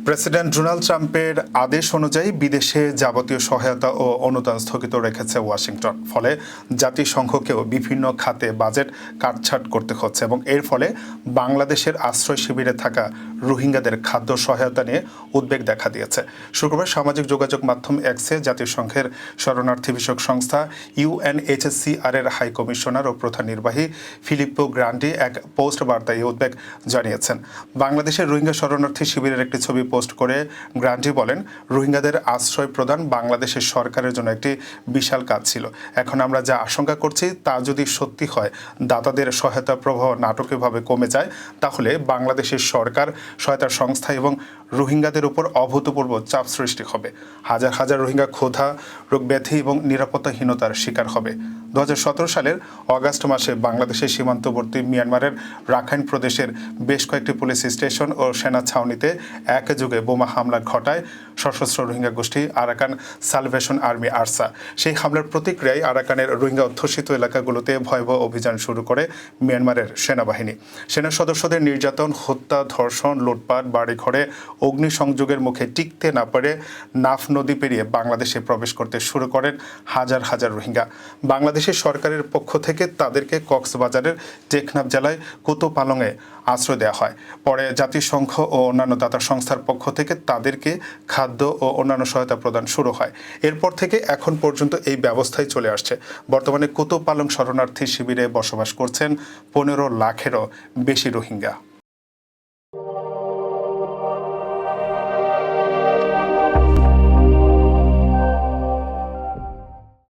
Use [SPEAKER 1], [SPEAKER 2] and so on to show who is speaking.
[SPEAKER 1] President Donald ট্রাম্পের আদেশ অনুযায়ী বিদেশে যাবতীয় সহায়তা ও অনুদান স্থগিত রেখেছে ওয়াশিংটন। ফলে জাতিসংঘকেও বিভিন্ন খাতে বাজেট কাটছাঁট করতে হচ্ছে এবং এর ফলে বাংলাদেশের আশ্রয় শিবিরে থাকা রোহিঙ্গাদের খাদ্য সহায়তা নিয়ে উদ্বেগ দেখা দিয়েছে। শুক্রবার সামাজিক যোগাযোগ মাধ্যম এক্সে জাতিসংঘের শরণার্থী বিষয়ক সংস্থা UNHCR এর হাই কমিশনার ও প্রধান নির্বাহী ফিলিপ্পো গ্রান্ডি এক পোস্ট বার্তায় এই উদ্বেগ জানিয়েছেন। বাংলাদেশের রোহিঙ্গা শরণার্থী শিবিরের একটি ছবি পোস্ট করে গ্রান্টি বলেন, রোহিঙ্গাদের আশ্রয় প্রদান বাংলাদেশের সরকারের জন্য একটি বিশাল কাজ ছিল। এখন আমরা যা আশঙ্কা করছি তা যদি সত্যি হয়, দাতাদের সহায়তা প্রবাহ নাটকীয়ভাবে কমে যায়, তাহলে বাংলাদেশের সরকার, সহায়তা সংস্থা এবং রোহিঙ্গাদের উপর অভূতপূর্ব চাপ সৃষ্টি হবে। হাজার হাজার রোহিঙ্গা ক্ষুধা, রোগ ব্যাধি এবং নিরাপত্তাহীনতার শিকার হবে। 2017 সালের অগাস্ট মাসে বাংলাদেশের সীমান্তবর্তী মিয়ানমারের রাখাইন প্রদেশের বেশ কয়েকটি পুলিশ স্টেশন ও সেনা ছাউনিতে একযোগে বোমা হামলা ঘটায় সশস্ত্র রোহিঙ্গা গোষ্ঠী আরাকান সালভেশন আর্মি আরসা। সেই হামলার প্রতিক্রিয়ায় আরাকানের রোহিঙ্গা অধ্যুষিত এলাকাগুলোতে ভয়াবহ অভিযান শুরু করে মিয়ানমারের সেনাবাহিনী। সেনা সদস্যদের নির্যাতন, হত্যা, ধর্ষণ, লুটপাট, বাড়িঘরে অগ্নিসংযোগের মুখে টিকতে না পারে নাফ নদী পেরিয়ে বাংলাদেশে প্রবেশ করতে শুরু করেন হাজার হাজার রোহিঙ্গা। বাংলাদেশের সরকারের পক্ষ থেকে তাদেরকে কক্সবাজারের টেকনাফ জেলায় কোতোপালংয়ে আশ্রয় দেওয়া হয়। পরে জাতিসংঘ ও অন্যান্য দাতা সংস্থার পক্ষ থেকে তাদেরকে খাদ্য ও অন্যান্য সহায়তা প্রদান শুরু হয়। এরপর থেকে এখন পর্যন্ত এই ব্যবস্থায় চলে আসছে। বর্তমানে কোতোপালং শরণার্থী শিবিরে বসবাস করছেন 15 লাখেরও বেশি রোহিঙ্গা।